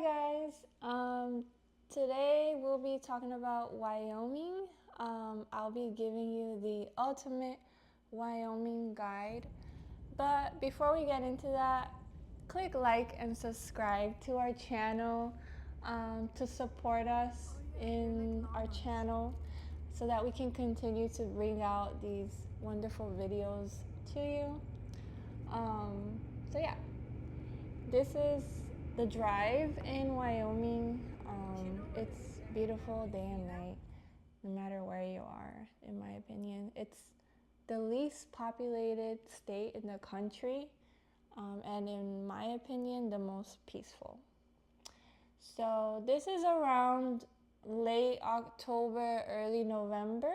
Hi guys. Today we'll be talking about Wyoming. I'll be giving you the ultimate Wyoming guide. But before we get into that, click like and subscribe to our channel to support us in our channel so that we can continue to bring out these wonderful videos to you. So yeah, this is the drive in Wyoming. It's beautiful day and night, no matter where you are, in my opinion. It's the least populated state in the country, and in my opinion, the most peaceful. So this is around late October, early November.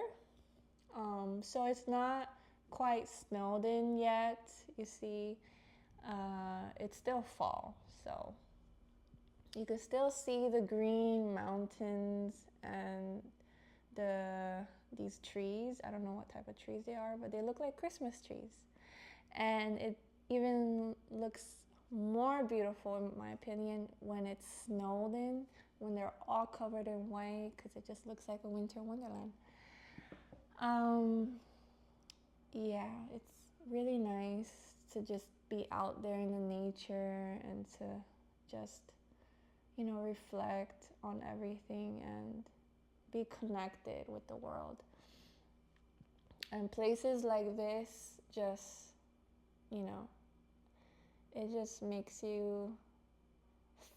So it's not quite snowed in yet. You see, it's still fall, so you can still see the green mountains and these trees. I don't know what type of trees they are, but they look like Christmas trees. And it even looks more beautiful, in my opinion, when it's snowed in, when they're all covered in white, because it just looks like a winter wonderland. Yeah, it's really nice to just be out there in the nature and to just, reflect on everything and be connected with the world. And places like this just, it just makes you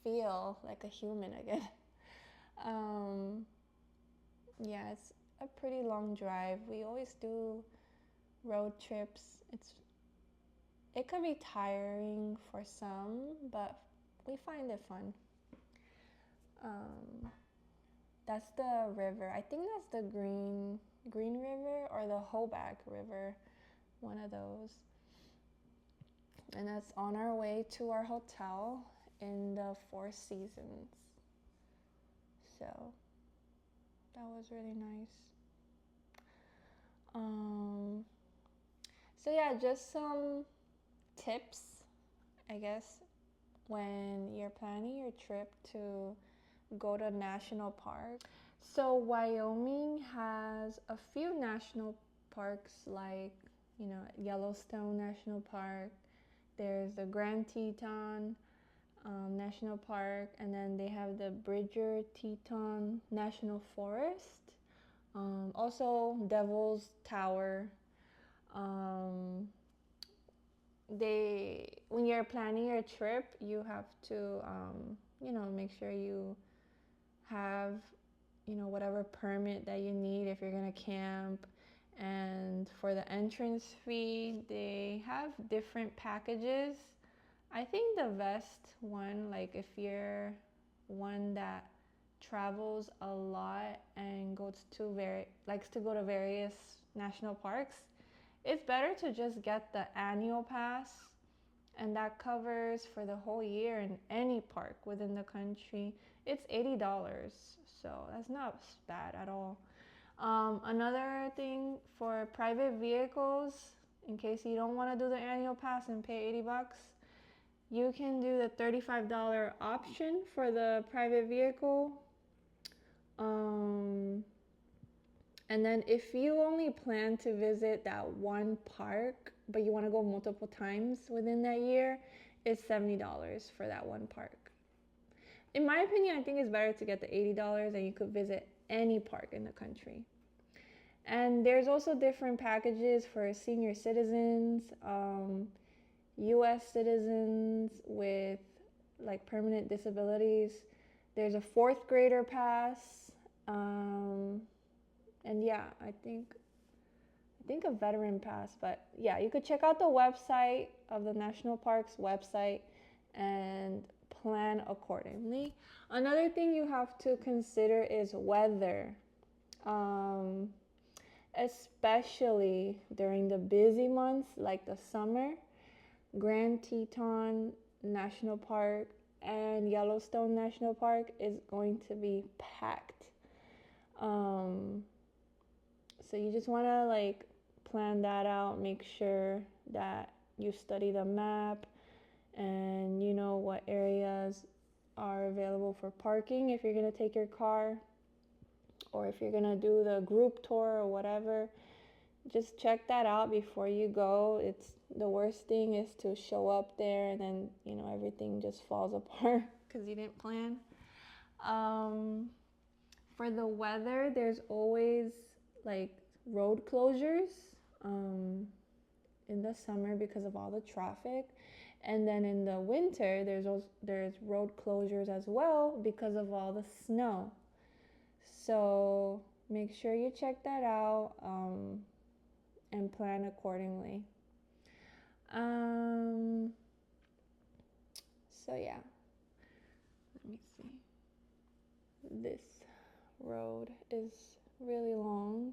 feel like a human again. Yeah, it's a pretty long drive. We always do road trips. It could be tiring for some, but we find it fun. That's the river. I think that's the Green River or the Hoback River, one of those. And that's on our way to our hotel in the Four Seasons. So that was really nice. So yeah, just some tips, I guess, when you're planning your trip to go to national park. So Wyoming has a few national parks like, Yellowstone National Park. There's the Grand Teton National Park, and then they have the Bridger Teton National Forest. Also Devil's Tower. When you're planning your trip, you have to, make sure you have, whatever permit that you need if you're gonna camp. And for the entrance fee, they have different packages. I think the best one, like if you're one that travels a lot and likes to go to various national parks, it's better to just get the annual pass, and that covers for the whole year in any park within the country. It's $80, so that's not bad at all. Another thing for private vehicles, in case you don't want to do the annual pass and pay $80, you can do the $35 option for the private vehicle. And then if you only plan to visit that one park, but you want to go multiple times within that year, it's $70 for that one park. In my opinion, I think it's better to get the $80 and you could visit any park in the country. And there's also different packages for senior citizens, US citizens with like permanent disabilities. There's a fourth grader pass. And yeah, I think a veteran pass, but yeah, you could check out the website of the national park's website and plan accordingly. Another thing you have to consider is weather, especially during the busy months like the summer. Grand Teton National Park and Yellowstone National Park is going to be packed. So you just want to plan that out, make sure that you study the map and you know what areas are available for parking if you're going to take your car, or if you're going to do the group tour or whatever. Just check that out before you go. It's the worst thing is to show up there and then, everything just falls apart because you didn't plan. For the weather, there's always like road closures in the summer because of all the traffic. And then in the winter, there's road closures as well because of all the snow. So make sure you check that out and plan accordingly. So yeah, let me see. This road is really long.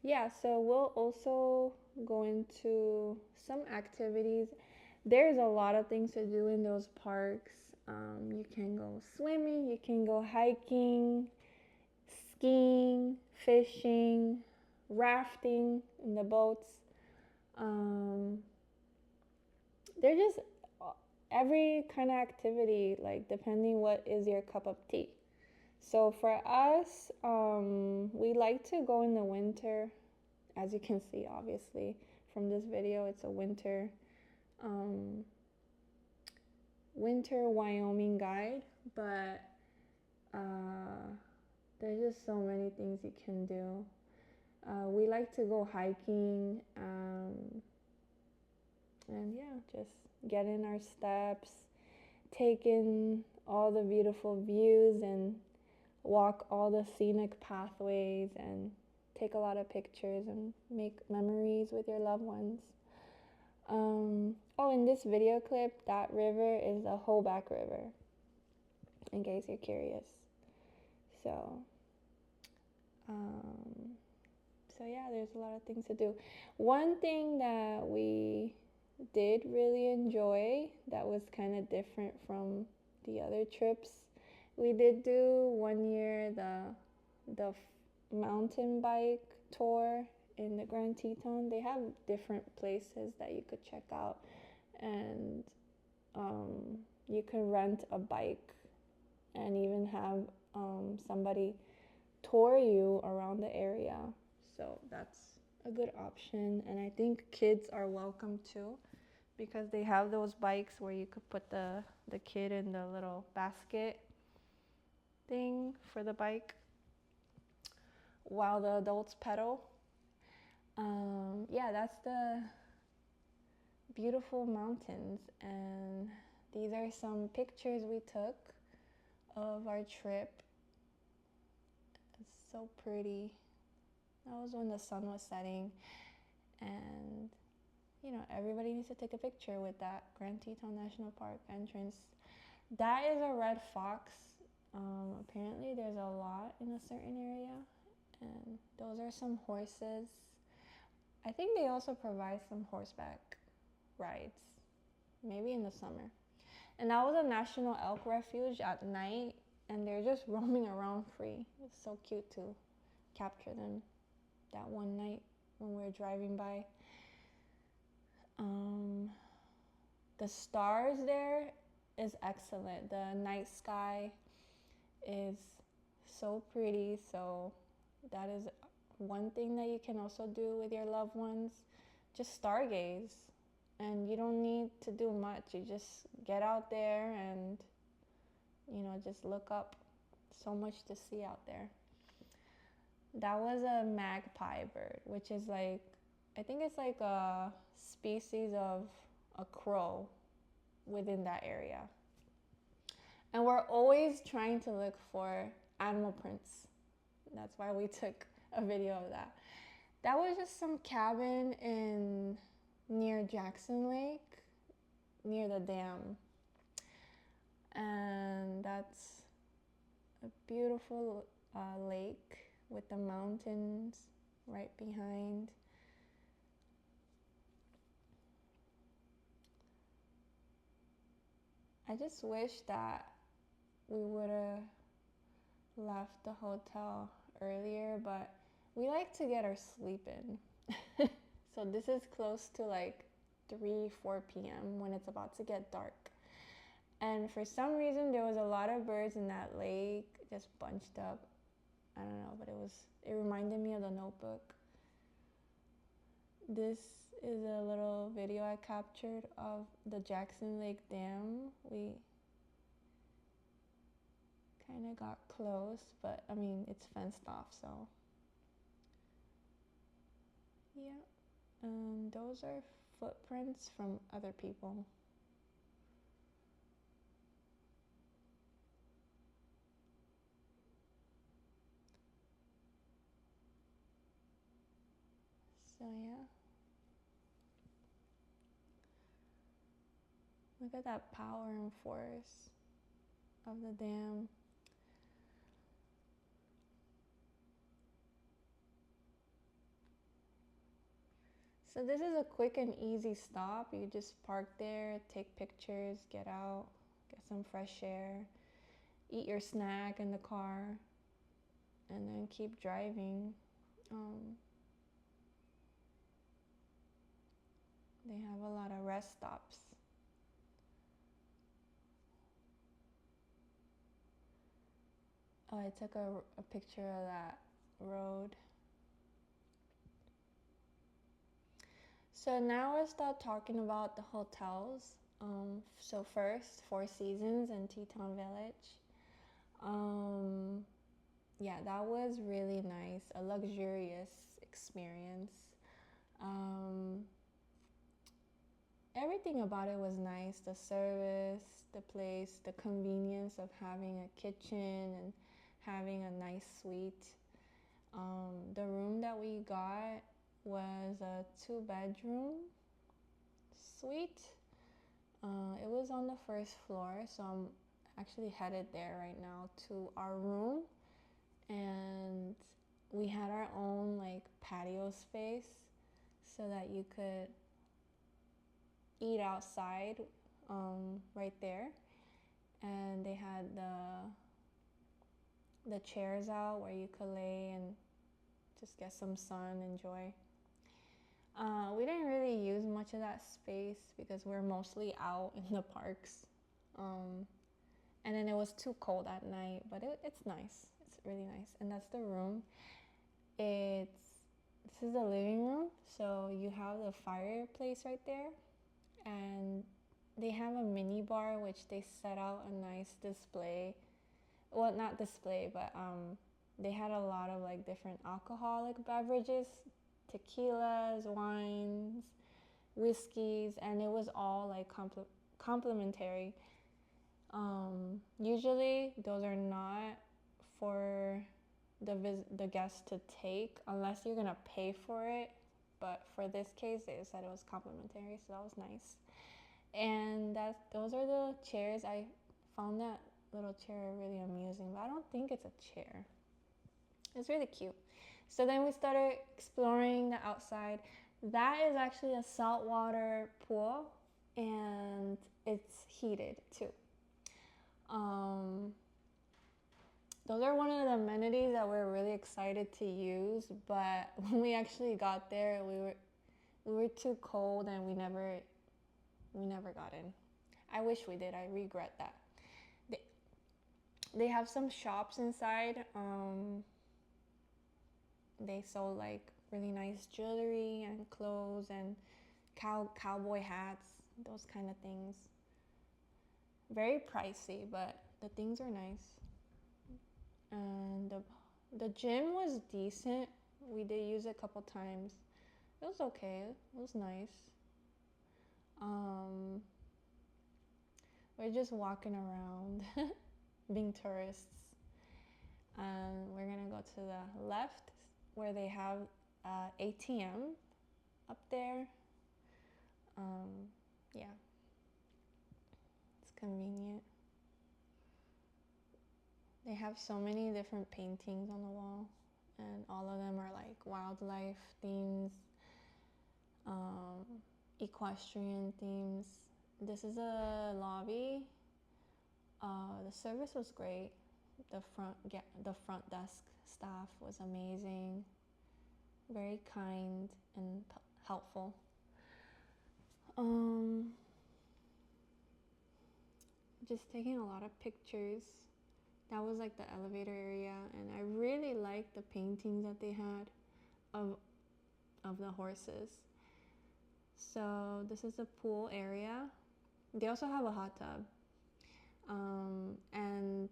Yeah, so we'll also go into some activities. There's a lot of things to do in those parks. You can go swimming, you can go hiking, skiing, fishing, rafting in the boats. They're just every kind of activity, like depending what is your cup of tea. So for us, we like to go in the winter. As you can see, obviously, from this video, it's a winter Wyoming guide, but there's just so many things you can do. We like to go hiking, and yeah, just get in our steps, take in all the beautiful views, and walk all the scenic pathways, and take a lot of pictures and make memories with your loved ones. In this video clip, that river is the Hoback River, in case you're curious. So yeah, there's a lot of things to do. One thing that we did really enjoy that was kind of different from the other trips, we did do one year the mountain bike tour in the Grand Teton. They have different places that you could check out, and you could rent a bike and even have somebody tour you around the area. So that's a good option, and I think kids are welcome too, because they have those bikes where you could put the kid in the little basket thing for the bike while the adults pedal. Yeah, that's the beautiful mountains, and these are some pictures we took of our trip. It's so pretty. That was when the sun was setting, and everybody needs to take a picture with that Grand Teton National Park entrance. That is a red fox. Apparently there's a lot in a certain area, and those are some horses. I think they also provide some horseback rides, maybe in the summer. And that was a national elk refuge at night, and they're just roaming around free. It's so cute to capture them that one night when we were driving by. The stars there is excellent. The night sky is so pretty, so that is one thing that you can also do with your loved ones. Just stargaze, and you don't need to do much. You just get out there and just look up. So much to see out there. That was a magpie bird, which is I think it's like a species of a crow within that area. And we're always trying to look for animal prints. That's why we took a video of that. That was just some cabin near Jackson Lake, near the dam. And that's a beautiful lake with the mountains right behind. I just wish that we would have left the hotel earlier, but we like to get our sleep in. So this is close to 3, 4 p.m. when it's about to get dark. And for some reason, there was a lot of birds in that lake just bunched up. I don't know, but it reminded me of The Notebook. This is a little video I captured of the Jackson Lake Dam. We kind of got close, but I mean, it's fenced off, so yeah. Those are footprints from other people. So yeah. Look at that power and force of the dam. So this is a quick and easy stop. You just park there, take pictures, get out, get some fresh air, eat your snack in the car, and then keep driving. They have a lot of rest stops. Oh, I took a picture of that road. So now we'll start talking about the hotels. So first, Four Seasons in Teton Village. Yeah, that was really nice, a luxurious experience. Everything about it was nice, the service, the place, the convenience of having a kitchen and having a nice suite. The room that we got was a 2-bedroom suite. It was on the first floor, so I'm actually headed there right now to our room. And we had our own like patio space so that you could eat outside right there. And they had the chairs out where you could lay and just get some sun, enjoy. We didn't really use much of that space because we're mostly out in the parks. And then it was too cold at night, but it's nice. It's really nice. And that's the room. This is the living room. So you have the fireplace right there. And they have a mini bar, which they set out a nice display. Well, not display, but they had a lot of like different alcoholic beverages, tequilas, wines, whiskeys, and it was all like complimentary. Usually those are not for the guests to take unless you're gonna pay for it. But for this case, they said it was complimentary, so that was nice. And those are the chairs. I found that little chair really amusing, but I don't think it's a chair. It's really cute. So then we started exploring the outside. That is actually a saltwater pool, and it's heated too. Those are one of the amenities that we're really excited to use, but when we actually got there, we were too cold and we never got in. I wish we did. I regret that. They have some shops inside. They sold like really nice jewelry and clothes and cowboy hats, those kind of things. Very pricey, but the things are nice. And the gym was decent. We did use it a couple times. It was okay. It was nice. We're just walking around, being tourists. We're gonna go to the left where they have ATM up there. Yeah, it's convenient. They have so many different paintings on the wall, and all of them are like wildlife themes, equestrian themes. This is a lobby. The service was great. The front desk staff was amazing, very kind and helpful. Just taking a lot of pictures. That was like the elevator area, and I really liked the paintings that they had of the horses. So this is the pool area. They also have a hot tub, and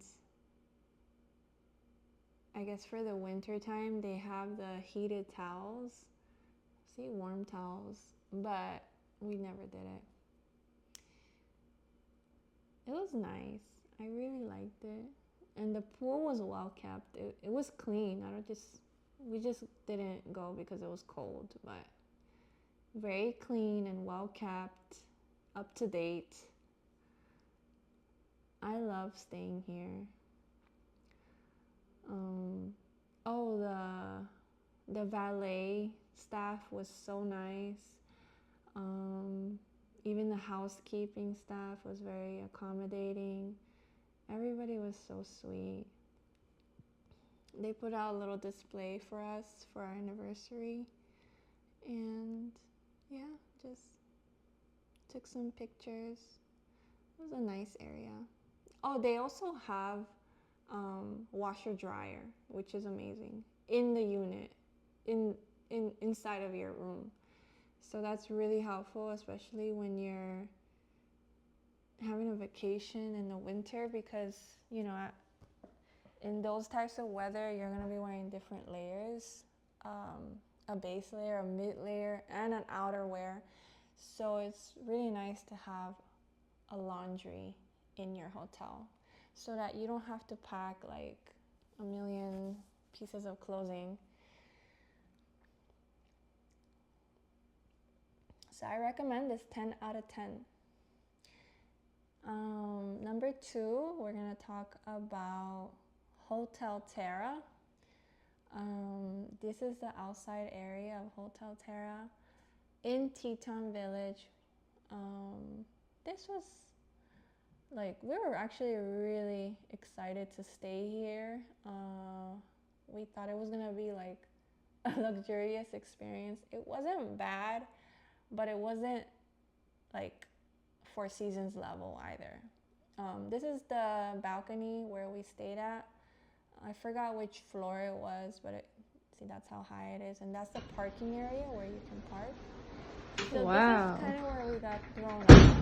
I guess for the winter time they have the heated towels. See, warm towels, but we never did it. It was nice. I really liked it, and the pool was well kept. It was clean. We just didn't go because it was cold, but very clean and well kept, up to date. I love staying here. The valet staff was so nice. Even the housekeeping staff was very accommodating. Everybody was so sweet. They put out a little display for us for our anniversary, and yeah, just took some pictures. It was a nice area. Oh, they also have washer dryer, which is amazing, in the unit, inside of your room. So that's really helpful, especially when you're having a vacation in the winter, because in those types of weather you're going to be wearing different layers, a base layer, a mid layer, and an outerwear. So it's really nice to have a laundry in your hotel so that you don't have to pack like a million pieces of clothing. So I recommend this 10 out of 10. Number 2, we're going to talk about Hotel Terra. This is the outside area of Hotel Terra in Teton Village. This was we were actually really excited to stay here. We thought it was gonna be like a luxurious experience. It wasn't bad, but it wasn't like Four Seasons level either. This is the balcony where we stayed at. I forgot which floor it was, but see, that's how high it is, and that's the parking area where you can park. So wow. This is kind of where we got thrown out.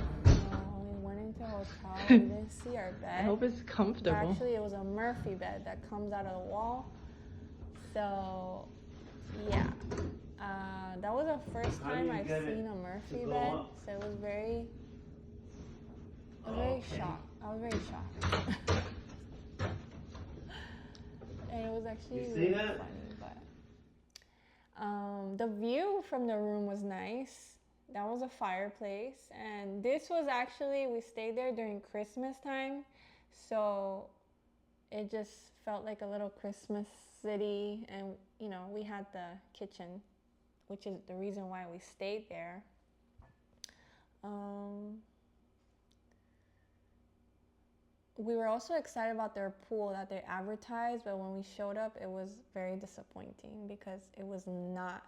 We went into a hotel. We didn't see our bed. I hope it's comfortable. Actually, it was a Murphy bed that comes out of the wall. So, yeah. That was the first time I've seen a Murphy bed. So it was very shocked. I was very shocked. And it was actually really funny. But the view from the room was nice. That was a fireplace, and this was actually, we stayed there during Christmas time, so it just felt like a little Christmas city. And we had the kitchen, which is the reason why we stayed there. We were also excited about their pool that they advertised, but when we showed up, it was very disappointing because it was not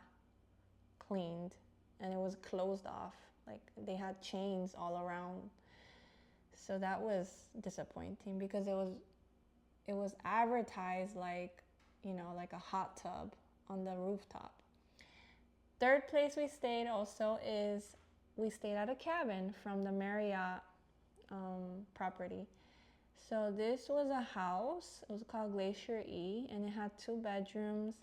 cleaned and it was closed off. Like, they had chains all around. So that was disappointing because it was advertised like a hot tub on the rooftop. Third place we stayed also is we stayed at a cabin from the Marriott property. So this was a house. It was called Glacier E, and it had 2 bedrooms.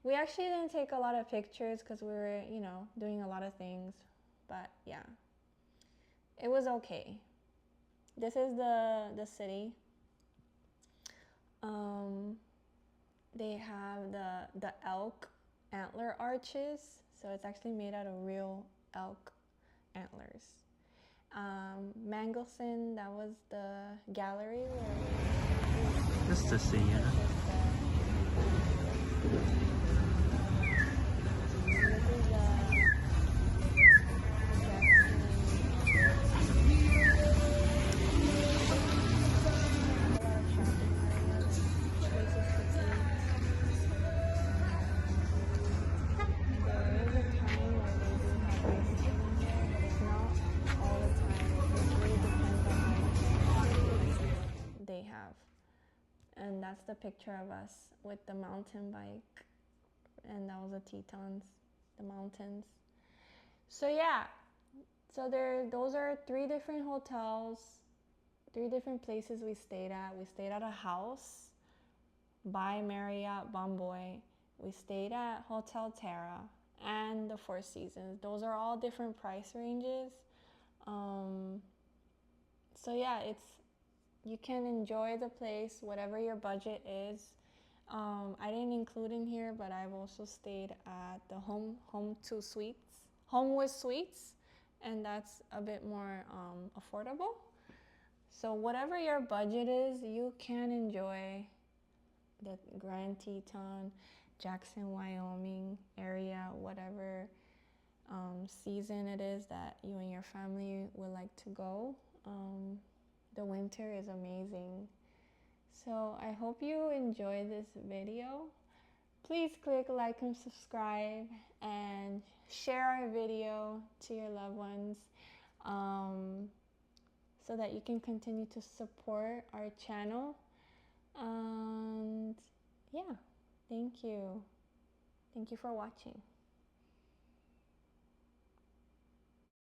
We actually didn't take a lot of pictures because we were, doing a lot of things. But yeah, it was okay. This is the city. They have the elk antler arches. So it's actually made out of real elk antlers. Mangelson, that was the gallery where Just to see, yeah. that's the picture of us with the mountain bike, and that was the Tetons, the mountains. So yeah, so those are 3 different hotels, 3 different places we stayed at. We stayed at a house by Marriott Bomboy. We stayed at Hotel Terra and the Four Seasons. Those are all different price ranges. So yeah, you can enjoy the place whatever your budget is. I didn't include in here, but I've also stayed at the Homewood Suites, and that's a bit more affordable. So whatever your budget is, you can enjoy the Grand Teton, Jackson, Wyoming area, whatever season it is that you and your family would like to go. The winter is amazing. So I hope you enjoy this video. Please click like and subscribe and share our video to your loved ones, so that you can continue to support our channel. And yeah, thank you. Thank you for watching.